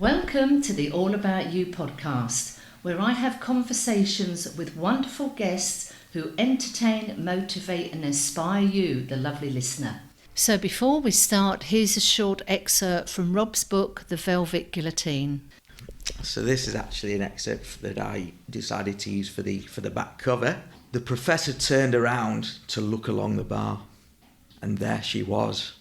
Welcome to the All About You podcast, where I have conversations with wonderful guests who entertain, motivate and inspire you, the lovely listener. So before we start, here's a short excerpt from Rob's book, The Velvet Guillotine. So this is actually an excerpt that I decided to use for the back cover. The professor turned around to look along the bar, and there she was.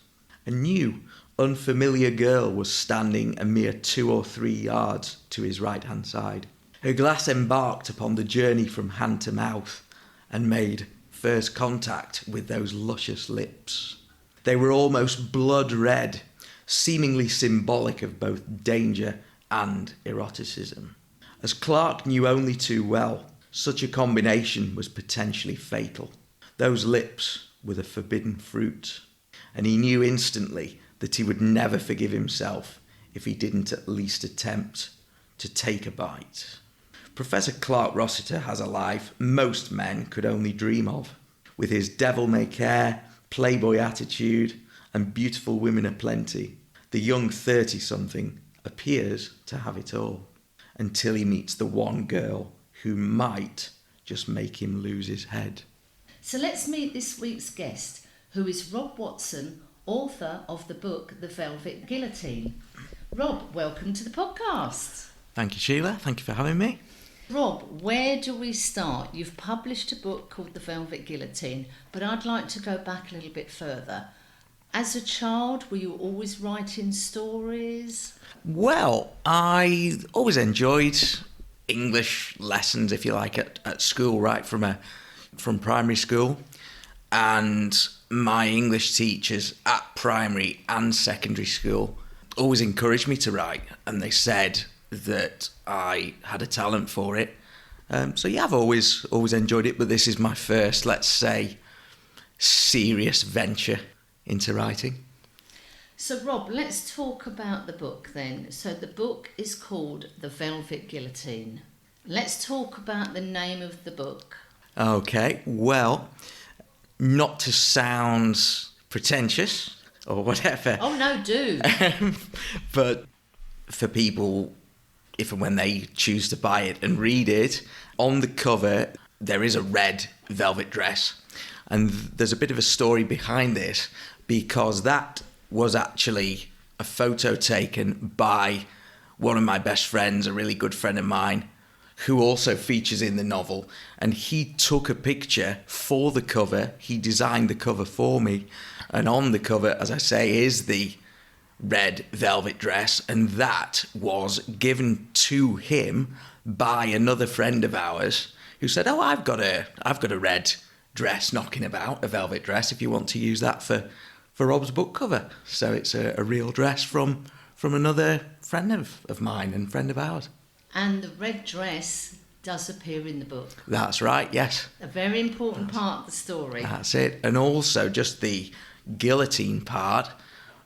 A new, unfamiliar girl was standing a mere 2 or 3 yards to his right-hand side. Her glass embarked upon the journey from hand to mouth and made first contact with those luscious lips. They were almost blood red, seemingly symbolic of both danger and eroticism. As Clarke knew only too well, such a combination was potentially fatal. Those lips were the forbidden fruit, and he knew instantly that he would never forgive himself if he didn't at least attempt to take a bite. Professor Clarke Rossiter has a life most men could only dream of. With his devil-may-care, playboy attitude, and beautiful women aplenty, the young 30-something appears to have it all, until he meets the one girl who might just make him lose his head. So let's meet this week's guest, who is Rob Watson, author of the book, The Velvet Guillotine. Rob, welcome to the podcast. Thank you, Sheila. Thank you for having me. Rob, where do we start? You've published a book called The Velvet Guillotine, but I'd like to go back a little bit further. As a child, were you always writing stories? Well, I always enjoyed English lessons, if you like, at school, right from primary school. And my English teachers at primary and secondary school always encouraged me to write, and they said that I had a talent for it. So yeah, I've always enjoyed it, but this is my first, let's say, serious venture into writing. So Rob, let's talk about the book then. So the book is called The Velvet Guillotine. Let's talk about the name of the book. Okay, well, not to sound pretentious or whatever. Oh no, do. But for people, if and when they choose to buy it and read it, on the cover there is a red velvet dress. And there's a bit of a story behind this, because that was actually a photo taken by one of my best friends, a really good friend of mine, who also features in the novel. And he took a picture for the cover. He designed the cover for me. And on the cover, as I say, is the red velvet dress. And that was given to him by another friend of ours who said, "Oh, I've got a red dress knocking about, a velvet dress, if you want to use that for Rob's book cover." So it's a real dress from another friend of mine and friend of ours. And the red dress does appear in the book. That's right, yes. A very important part of the story. That's it. And also just the guillotine part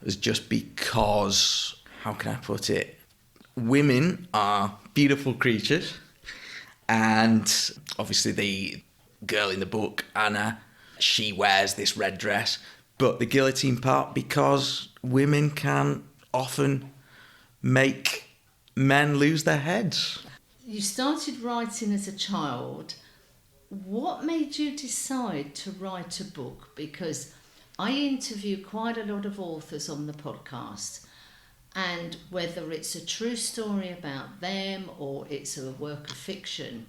is just because, how can I put it? Women are beautiful creatures. And obviously the girl in the book, Anna, she wears this red dress. But the guillotine part, because women can often make men lose their heads. You started writing as a child. What made you decide to write a book? Because I interview quite a lot of authors on the podcast, and whether it's a true story about them or it's a work of fiction,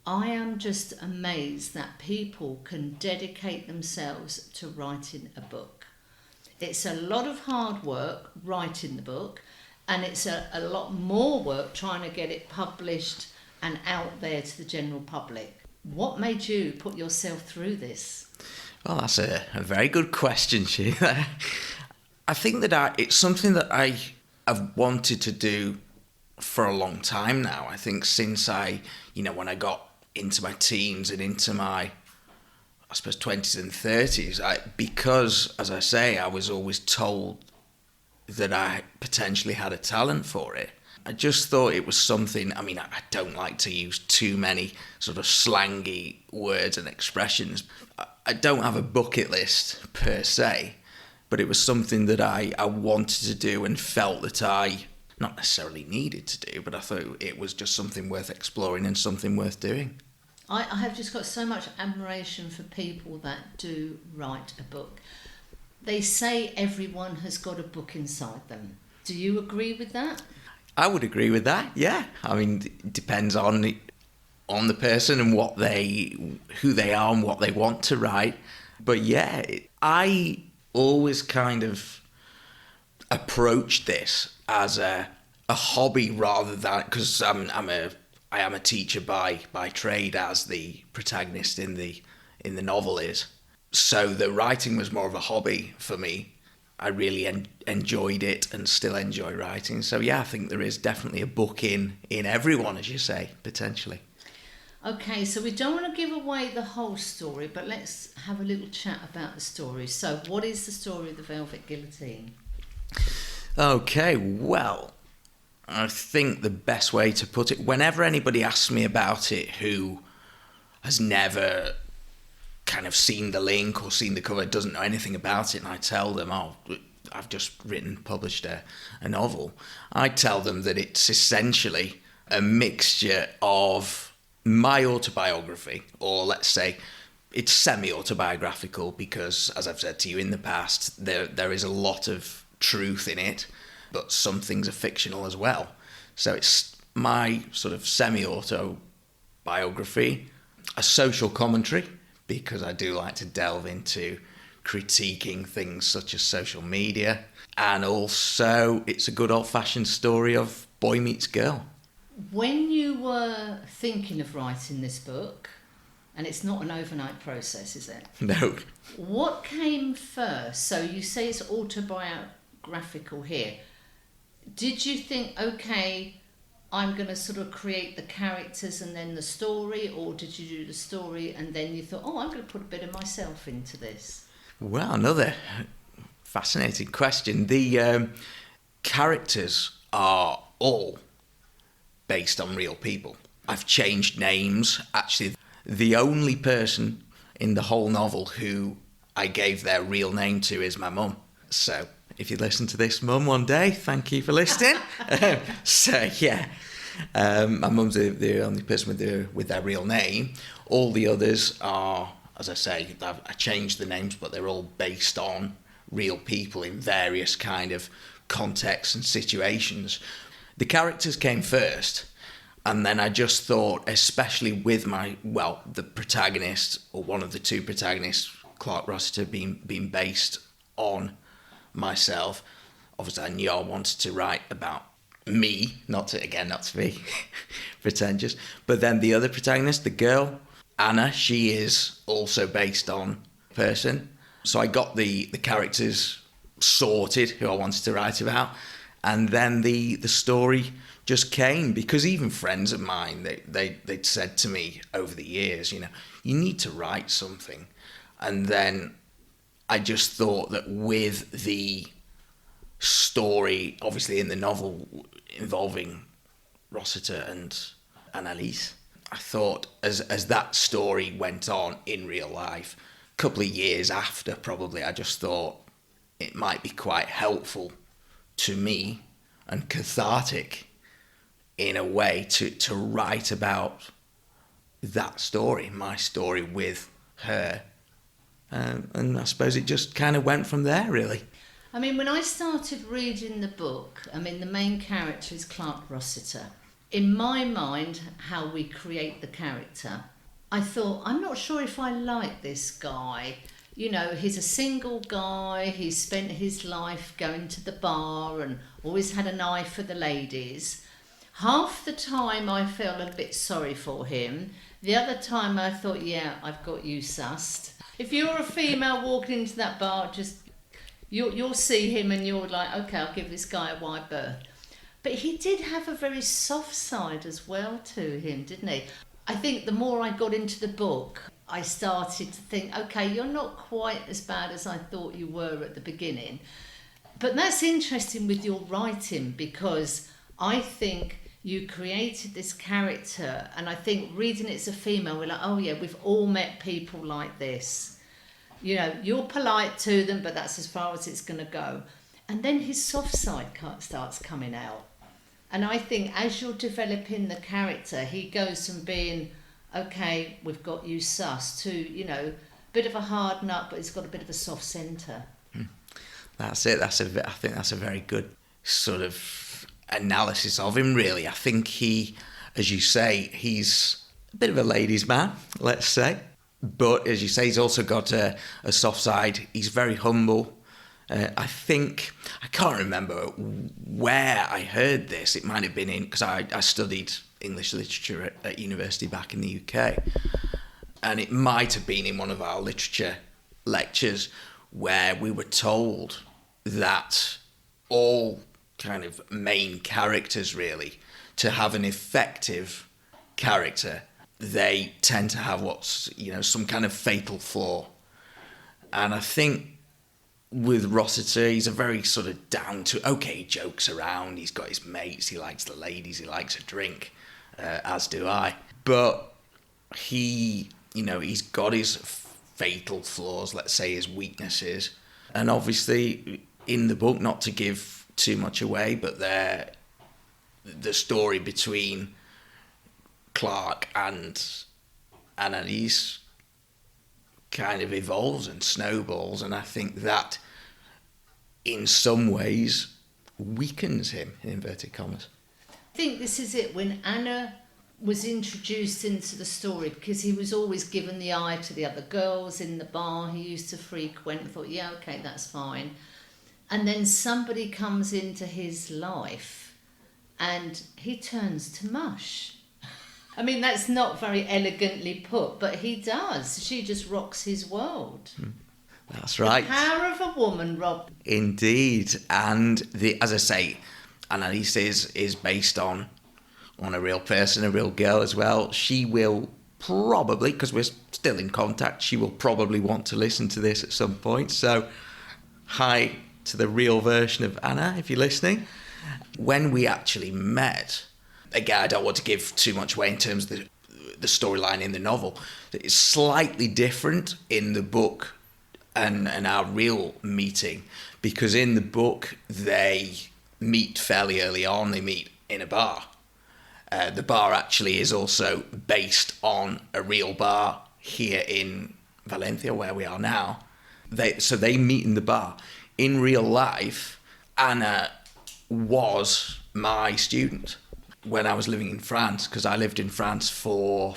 I am just amazed that people can dedicate themselves to writing a book. It's a lot of hard work writing the book, and it's a lot more work trying to get it published and out there to the general public. What made you put yourself through this? Well, that's a very good question, Sheila. I think that it's something that I have wanted to do for a long time now. I think since when I got into my teens and into my, I suppose, 20s and 30s, because, as I say, I was always told that I potentially had a talent for it. I just thought it was something, I don't like to use too many sort of slangy words and expressions. I don't have a bucket list per se, but it was something that I wanted to do and felt that I not necessarily needed to do, but I thought it was just something worth exploring and something worth doing. I have just got so much admiration for people that do write a book. They say everyone has got a book inside them. Do you agree with that? I would agree with that, yeah. I mean, it depends on the person and who they are and what they want to write. But yeah, I always kind of approached this as a hobby rather than, because I am a teacher by trade, as the protagonist in the novel is. So the writing was more of a hobby for me. I really enjoyed it and still enjoy writing. So yeah, I think there is definitely a book in everyone, as you say, potentially. Okay, so we don't want to give away the whole story, but let's have a little chat about the story. So what is the story of the Velvet Guillotine? Okay, well, I think the best way to put it, whenever anybody asks me about it who has never kind of seen the link or seen the cover, doesn't know anything about it, and I tell them, oh, I've just published a novel, I tell them that it's essentially a mixture of my autobiography, or let's say it's semi-autobiographical, because, as I've said to you in the past, there is a lot of truth in it, but some things are fictional as well. So it's my sort of semi-autobiography, a social commentary, because I do like to delve into critiquing things such as social media, and also it's a good old-fashioned story of boy meets girl. When you were thinking of writing this book, and it's not an overnight process, is it? No. What came first? So you say it's autobiographical here. Did you think, okay, I'm going to sort of create the characters and then the story, or did you do the story and then you thought, oh, I'm going to put a bit of myself into this? Well, another fascinating question. The characters are all based on real people. I've changed names. Actually, the only person in the whole novel who I gave their real name to is my mum. So if you listen to this, Mum, one day, thank you for listening. So yeah, my mum's the only person with their real name. All the others are, as I say, I changed the names, but they're all based on real people in various kind of contexts and situations. The characters came first, and then I just thought, especially with the protagonist, or one of the two protagonists, Clarke Rossiter, being based on myself, obviously I knew I wanted to write about me, not to be pretentious. But then the other protagonist, the girl, Anna, she is also based on a person. So I got the characters sorted, who I wanted to write about, and then the story just came, because even friends of mine, they'd said to me over the years, you need to write something. And then I just thought that with the story, obviously in the novel involving Rossiter and Analisse, I thought as that story went on in real life, a couple of years after probably, I just thought it might be quite helpful to me and cathartic in a way to write about that story, my story with her. And I suppose it just kind of went from there, really. I mean, when I started reading the book, the main character is Clarke Rossiter. In my mind, how we create the character, I thought, I'm not sure if I like this guy. He's a single guy, he's spent his life going to the bar and always had an eye for the ladies. Half the time I felt a bit sorry for him. The other time I thought, yeah, I've got you sussed. If you're a female walking into that bar, you'll see him and you're like, okay, I'll give this guy a wide berth. But he did have a very soft side as well to him, didn't he? I think the more I got into the book, I started to think, okay, you're not quite as bad as I thought you were at the beginning. But that's interesting with your writing, because I think you created this character, and I think reading it as a female, we're like, oh yeah, we've all met people like this. You're polite to them, but that's as far as it's going to go. And then his soft side starts coming out. And I think as you're developing the character, he goes from being, okay, we've got you sus, to, you know, bit of a hard nut, but he's got a bit of a soft centre. That's it. I think that's a very good sort of analysis of him, really. I think he, as you say, he's a bit of a ladies' man, let's say. But as you say, he's also got a soft side. He's very humble. I can't remember where I heard this. It might have been because I studied English literature at university back in the UK. And it might have been in one of our literature lectures where we were told that all kind of main characters, really, to have an effective character, they tend to have some kind of fatal flaw. And I think with Rossiter, he's a very sort of he jokes around, he's got his mates, he likes the ladies, he likes a drink, as do I. But he's got his fatal flaws, let's say his weaknesses. And obviously, in the book, not to give too much away, but the story between Clarke and Analisse kind of evolves and snowballs, and I think that in some ways weakens him, in inverted commas. I think this is it, when Anna was introduced into the story, because he was always given the eye to the other girls in the bar he used to frequent. I thought, yeah, okay, that's fine. And then somebody comes into his life and he turns to mush. I mean, that's not very elegantly put, but he does. She just rocks his world. That's right. The power of a woman, Rob. Indeed. And as I say, Analisse is based on a real person, a real girl as well. She will probably, because we're still in contact, she will probably want to listen to this at some point. So, hi to the real version of Anna, if you're listening. When we actually met, again, I don't want to give too much away in terms of the storyline in the novel. It's slightly different in the book and our real meeting, because in the book they meet fairly early on. They meet in a bar. The bar actually is also based on a real bar here in Valencia, where we are now. So they meet in the bar. In real life, Anna was my student when I was living in France, because I lived in France for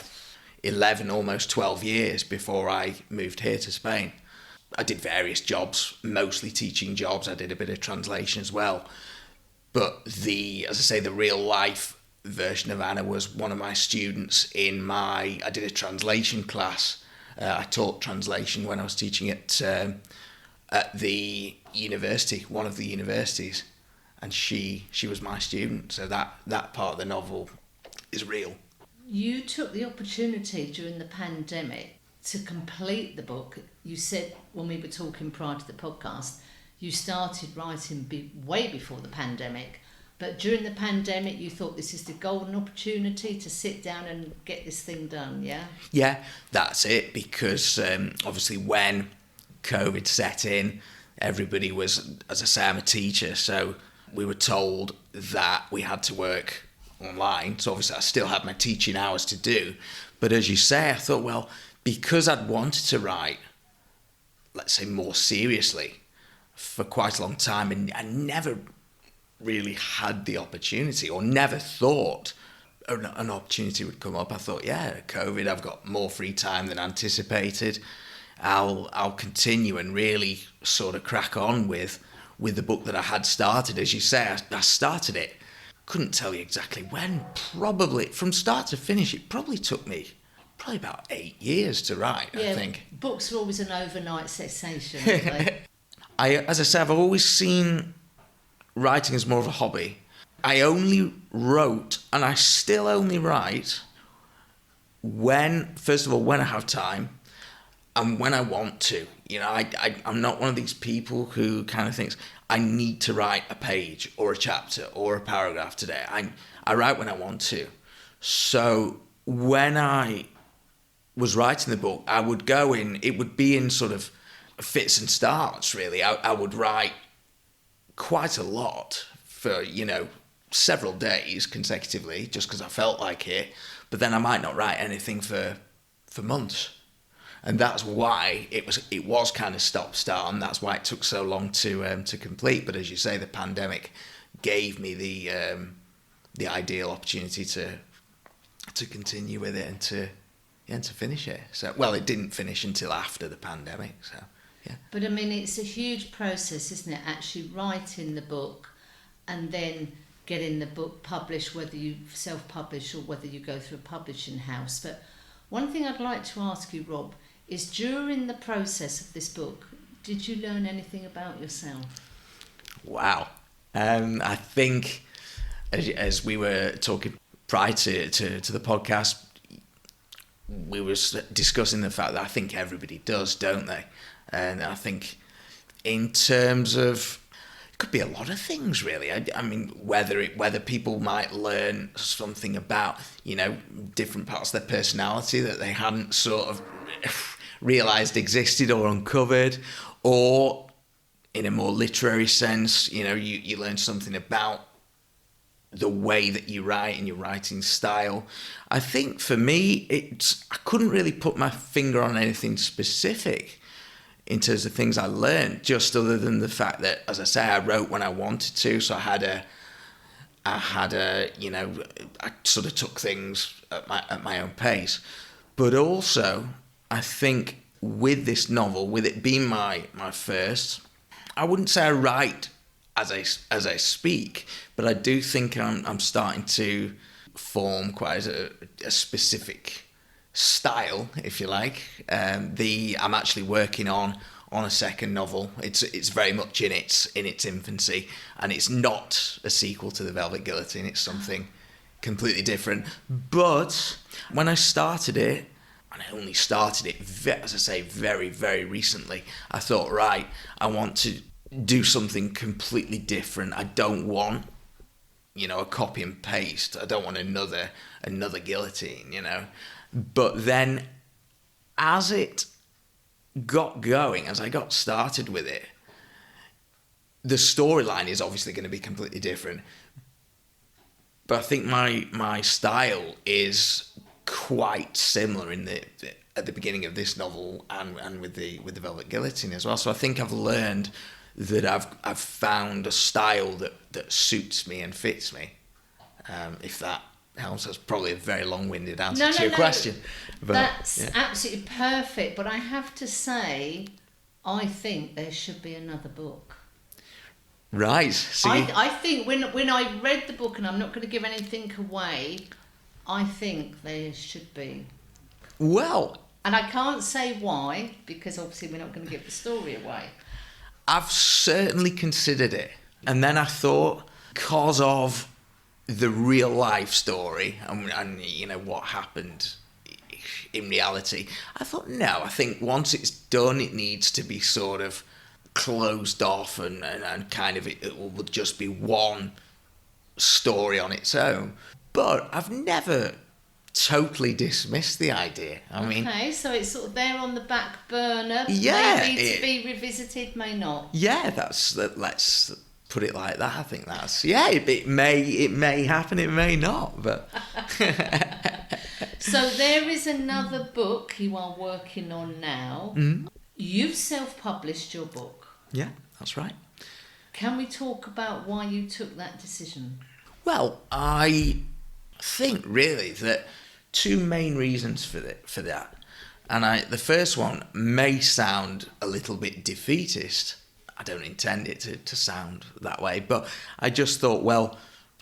11, almost 12 years before I moved here to Spain. I did various jobs, mostly teaching jobs. I did a bit of translation as well. But the real life version of Anna was one of my students I did a translation class. I taught translation when I was teaching at the university, one of the universities. And she was my student, so that part of the novel is real. You took the opportunity during the pandemic to complete the book. You said, when we were talking prior to the podcast, you started writing way before the pandemic, but during the pandemic you thought this is the golden opportunity to sit down and get this thing done, yeah? Yeah, that's it, because obviously when COVID set in, everybody was, as I say, I'm a teacher, so we were told that we had to work online. So obviously I still had my teaching hours to do. But as you say, I thought, well, because I'd wanted to write, let's say, more seriously for quite a long time, and I never really had the opportunity, or never thought an opportunity would come up. I thought, yeah, COVID, I've got more free time than anticipated. I'll continue and really sort of crack on with the book that I had started. As you say, I started it, couldn't tell you exactly when, probably from start to finish, it probably took me about 8 years to write, yeah, I think. Books are always an overnight sensation, aren't they? As I say, I've always seen writing as more of a hobby. I only wrote, and I still only write, first of all, when I have time, and when I want to. You know, I'm not one of these people who kind of thinks, I need to write a page or a chapter or a paragraph today. I write when I want to. So when I was writing the book, I would go in, it would be in sort of fits and starts, really. I would write quite a lot for, several days consecutively just because I felt like it, but then I might not write anything for months. And that's why it was kind of stop-start, and that's why it took so long to complete. But as you say, the pandemic gave me the ideal opportunity to continue with it and to finish it. So, well, it didn't finish until after the pandemic. So, yeah. But I mean, it's a huge process, isn't it? Actually writing the book and then getting the book published, whether you self-publish or whether you go through a publishing house. But one thing I'd like to ask you, Rob, is during the process of this book, did you learn anything about yourself? Wow. I think, as we were talking prior to the podcast, we were discussing the fact that I think everybody does, don't they? And I think in terms of, it could be a lot of things really. I mean, whether people might learn something about, different parts of their personality that they hadn't sort of realised existed or uncovered, or in a more literary sense, you learn something about the way that you write and your writing style. I think for me, I couldn't really put my finger on anything specific in terms of things I learned, just other than the fact that, as I say, I wrote when I wanted to, so I sort of took things at my own pace. But also, I think with this novel, with it being my first, I wouldn't say I write as I speak, but I do think I'm starting to form quite a specific style, if you like. I'm actually working on a second novel. It's very much in its infancy, and it's not a sequel to the Velvet Guillotine. It's something completely different. But when I started it, and I only started it, as I say, very, very recently, I thought, right, I want to do something completely different. I don't want, a copy and paste. I don't want another guillotine, But then, as it got going, as I got started with it, the storyline is obviously going to be completely different. But I think my style is quite similar at the beginning of this novel and with the Velvet Guillotine as well. So I think I've learned that I've found a style that suits me and fits me. If that helps, that's probably a very long-winded answer to your question. But, that's absolutely perfect. But I have to say, I think there should be another book. Right. I think when I read the book, and I'm not going to give anything away, I think there should be. Well, and I can't say why, because obviously we're not going to give the story away. I've certainly considered it. And then I thought, because of the real life story and what happened in reality, I thought, no, I think once it's done, it needs to be sort of closed off and kind of it will just be one story on its own. But I've never totally dismissed the idea. Okay, so it's sort of there on the back burner. Yeah, maybe to be revisited, may not. Yeah, let's put it like that. I think that's it may happen, it may not, but. So there is another book you are working on now. Mm-hmm. You've self-published your book. Yeah, that's right. Can we talk about why you took that decision? Well, I think really that two main reasons for that. And the first one may sound a little bit defeatist. I don't intend it to sound that way, but I just thought, well,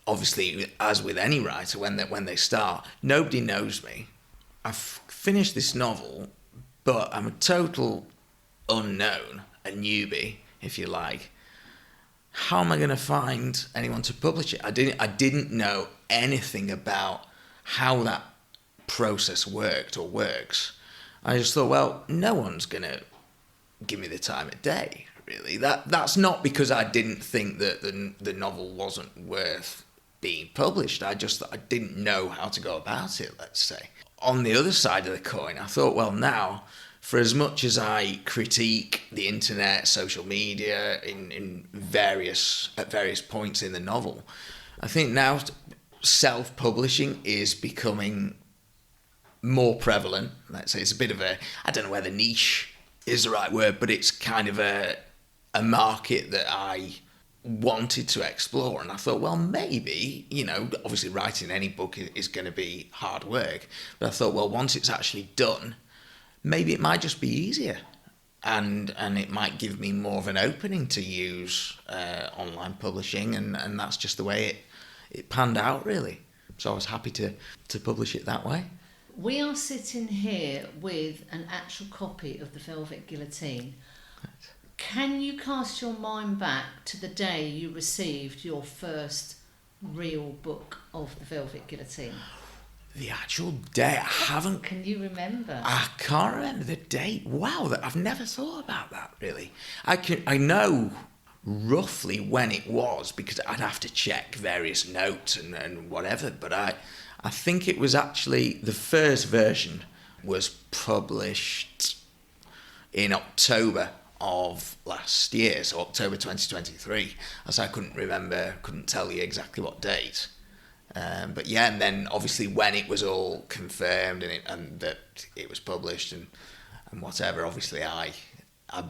obviously, as with any writer, when they start, nobody knows me. I've finished this novel, but I'm a total unknown, a newbie, if you like. How am I going to find anyone to publish it? I didn't know anything about how that process worked or works. I just thought, well, no one's going to give me the time of day, really. That's not because I didn't think that the novel wasn't worth being published. I didn't know how to go about it, let's say. On the other side of the coin, I thought, well, now, for as much as I critique the internet, social media at various points in the novel, I think now self-publishing is becoming more prevalent. Let's say it's a bit of a, I don't know whether niche is the right word, but it's kind of a market that I wanted to explore. And I thought, well, maybe, obviously writing any book is going to be hard work. But I thought, well, once it's actually done, maybe it might just be easier. And it might give me more of an opening to use online publishing. And that's just the way it panned out, really. So I was happy to publish it that way. We are sitting here with an actual copy of the Velvet Guillotine. Right. Can you cast your mind back to the day you received your first real book of the Velvet Guillotine? The actual day, I haven't... Can you remember? I can't remember the date. Wow, I've never thought about that, really. I know roughly when it was, because I'd have to check various notes and whatever, but I think it was actually, the first version was published in October of last year, so October 2023. As I couldn't tell you exactly what date. But yeah, and then obviously when it was all confirmed and that it was published and whatever, obviously I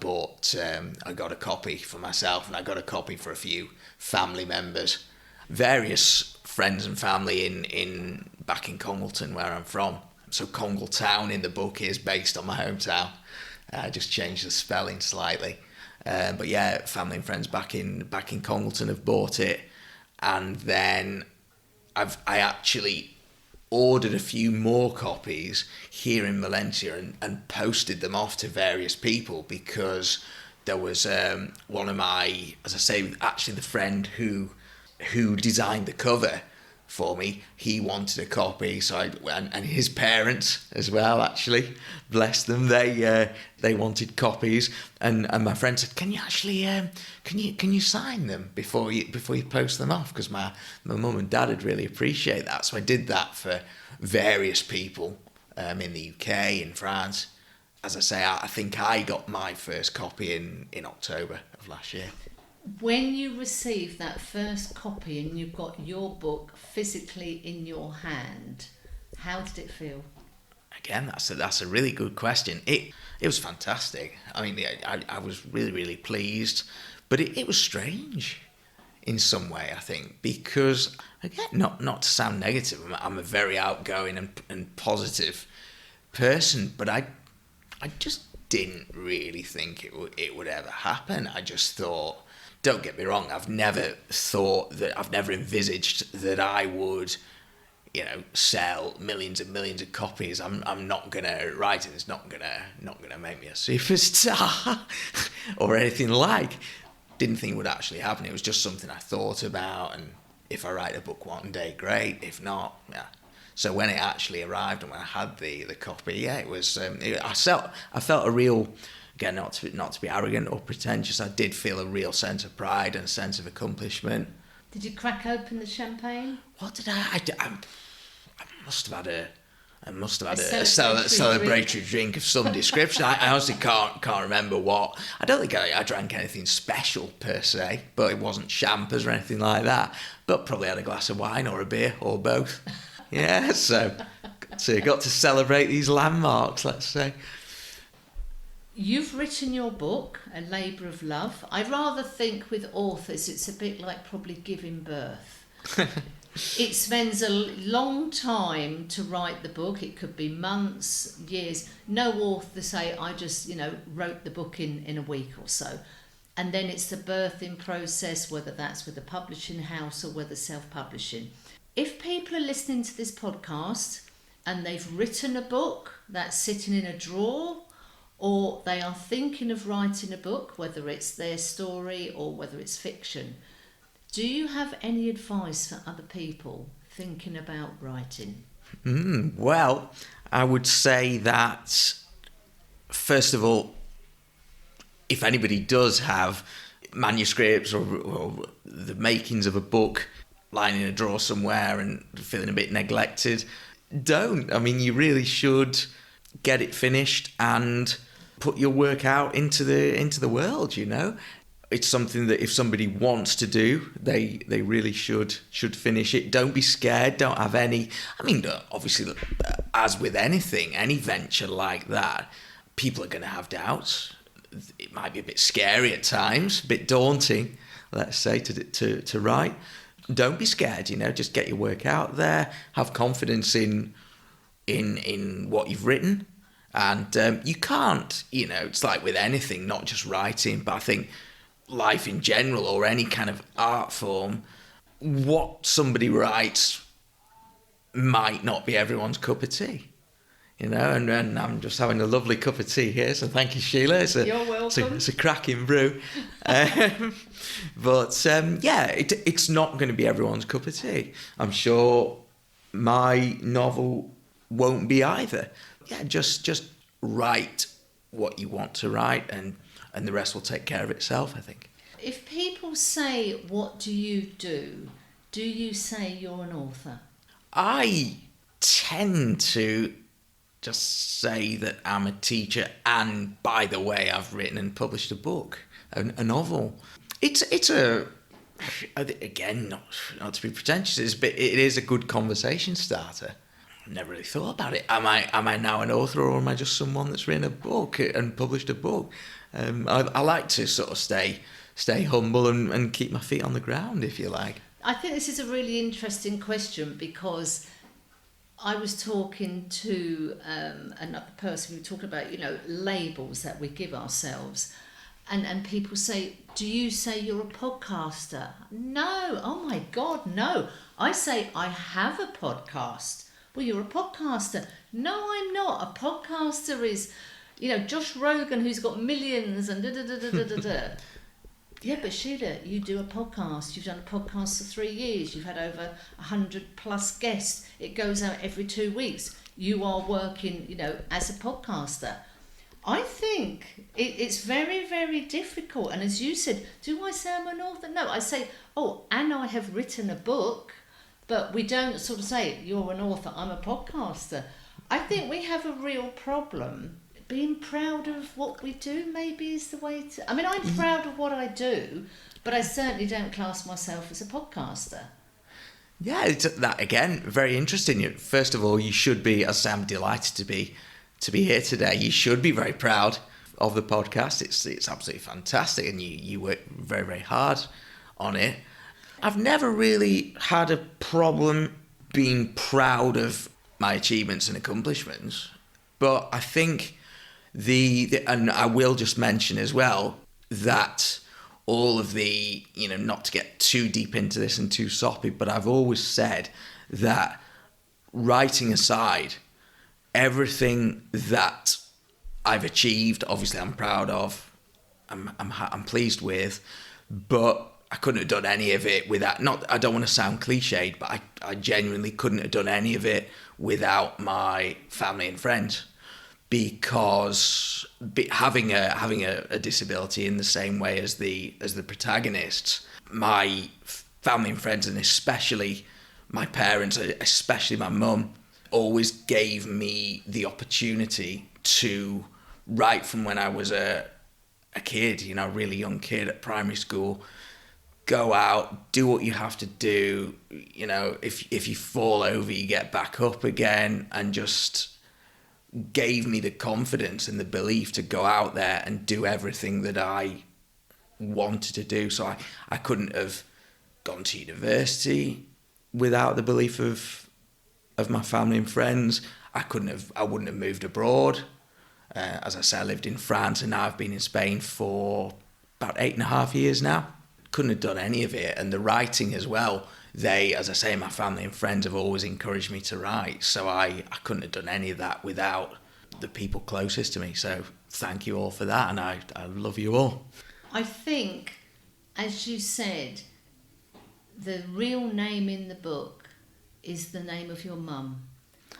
bought, I got a copy for myself, and I got a copy for a few family members, various friends and family in back in Congleton, where I'm from. So Congletown in the book is based on my hometown. I just changed the spelling slightly. But yeah, family and friends back in Congleton have bought it, and then I actually ordered a few more copies here in Valencia and posted them off to various people, because there was one of my, as I say, actually the friend who designed the cover for me, he wanted a copy, so and his parents as well, actually, bless them, they wanted copies, and my friend said, can you actually can you sign them before you post them off, because my mum and dad would really appreciate that. So I did that for various people in the UK, in France. As I say, I think I got my first copy in October of last year. When you received that first copy and you got your book physically in your hand, how did it feel? Again, that's a really good question. It was fantastic. I mean, I was really, really pleased, but it was strange in some way, I think, because, again, not to sound negative, I'm a very outgoing and positive person, but I just didn't really think it would ever happen. I just thought, don't get me wrong, I've never envisaged that I would, sell millions and millions of copies. I'm not gonna write it. It's not gonna make me a superstar or anything like. Didn't think it would actually happen. It was just something I thought about, and if I write a book one day, great. If not, yeah. So when it actually arrived and when I had the copy, yeah, it was. I felt a real. Again, not to be arrogant or pretentious, I did feel a real sense of pride and a sense of accomplishment. Did you crack open the champagne? What did I do? I must have had a celebratory drink of some description. I honestly can't remember what. I don't think I drank anything special per se, but it wasn't champers or anything like that. But probably had a glass of wine or a beer or both. Yeah, so got to celebrate these landmarks, let's say. You've written your book, A Labour of Love. I rather think with authors it's a bit like probably giving birth. It spends a long time to write the book. It could be months, years. No author say, I just, wrote the book in a week or so. And then it's the birthing process, whether that's with a publishing house or whether self-publishing. If people are listening to this podcast and they've written a book that's sitting in a drawer, or they are thinking of writing a book, whether it's their story or whether it's fiction, do you have any advice for other people thinking about writing? Well, I would say that, first of all, if anybody does have manuscripts or the makings of a book lying in a drawer somewhere and feeling a bit neglected, don't. I mean, you really should get it finished and put your work out into the world, It's something that if somebody wants to do, they really should finish it. Don't be scared. Don't have any... I mean, obviously, as with anything, any venture like that, people are going to have doubts. It might be a bit scary at times, a bit daunting, let's say, to write. Don't be scared, you know, just get your work out there. Have confidence in what you've written. And you can't, you know, it's like with anything, not just writing, but I think life in general or any kind of art form, what somebody writes might not be everyone's cup of tea, you know, and I'm just having a lovely cup of tea here, so thank you, Sheila. You're welcome. It's a cracking brew. But it's not going to be everyone's cup of tea. I'm sure my novel won't be either. Yeah, just write what you want to write, and the rest will take care of itself, I think. If people say, what do you do? Do you say you're an author? I tend to just say that I'm a teacher, and by the way, I've written and published a book, a novel. It's again, not to be pretentious, but it is a good conversation starter. Never really thought about it. Am I now an author, or am I just someone that's written a book and published a book? I like to sort of stay humble and keep my feet on the ground, if you like. I think this is a really interesting question, because I was talking to another person. We were talking about, you know, labels that we give ourselves, and people say, do you say you're a podcaster? No, oh my God, no. I say I have a podcast. Well, you're a podcaster. No, I'm not. A podcaster is, you know, Josh Rogan, who's got millions and da-da-da-da-da-da. Yeah, but Sheila, you do a podcast. You've done a podcast for 3 years. You've had over 100 plus guests. It goes out every 2 weeks. You are working, you know, as a podcaster. I think it's very, very difficult. And as you said, do I say I'm an author? No, I say, oh, and I have written a book. But we don't sort of say, you're an author, I'm a podcaster. I think we have a real problem. Being proud of what we do maybe is the way to... I mean, I'm proud of what I do, but I certainly don't class myself as a podcaster. Yeah, it's that again, very interesting. First of all, you should be, as I'm delighted to be here today, you should be very proud of the podcast. It's absolutely fantastic, and you work very, very hard on it. I've never really had a problem being proud of my achievements and accomplishments, but I think and I will just mention as well that all of the, you know, not to get too deep into this and too soppy, but I've always said that, writing aside, everything that I've achieved, obviously I'm proud of, I'm pleased with, but I couldn't have done any of it without, I don't want to sound cliched, but I genuinely couldn't have done any of it without my family and friends, because having a disability in the same way as the protagonists, my family and friends, and especially my parents, especially my mum, always gave me the opportunity to write from when I was a kid, you know, a really young kid at primary school. Go out, do what you have to do, you know, if you fall over, you get back up again, and just gave me the confidence and the belief to go out there and do everything that I wanted to do. So I couldn't have gone to university without the belief of my family and friends. I wouldn't have moved abroad. As I said, I lived in France, and now I've been in Spain for about 8.5 years now. Couldn't have done any of it. And the writing as well, as I say, my family and friends have always encouraged me to write, so I couldn't have done any of that without the people closest to me. So thank you all for that, and I love you all. I think, as you said, the real name in the book is the name of your mum.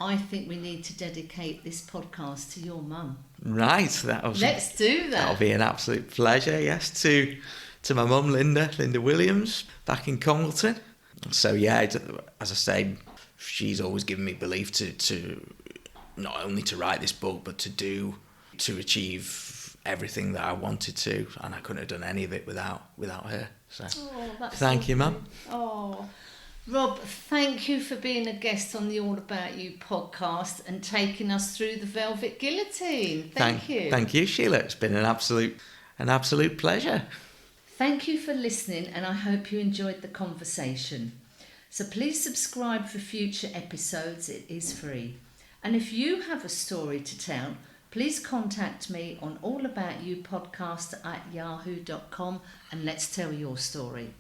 I think we need to dedicate this podcast to your mum. Right, let's do that. That'll be an absolute pleasure. Yes, to my mum, Linda Williams, back in Congleton. So yeah, as I say, she's always given me belief to not only to write this book, but to achieve everything that I wanted to, and I couldn't have done any of it without her. So that's thank you, Mum. Oh, Rob, thank you for being a guest on the All About You podcast and taking us through the Velvet Guillotine. Thank you. Thank you, Sheila. It's been an absolute pleasure. Thank you for listening, and I hope you enjoyed the conversation. So please subscribe for future episodes. It is free. And if you have a story to tell, please contact me on allaboutyoupodcast@yahoo.com and let's tell your story.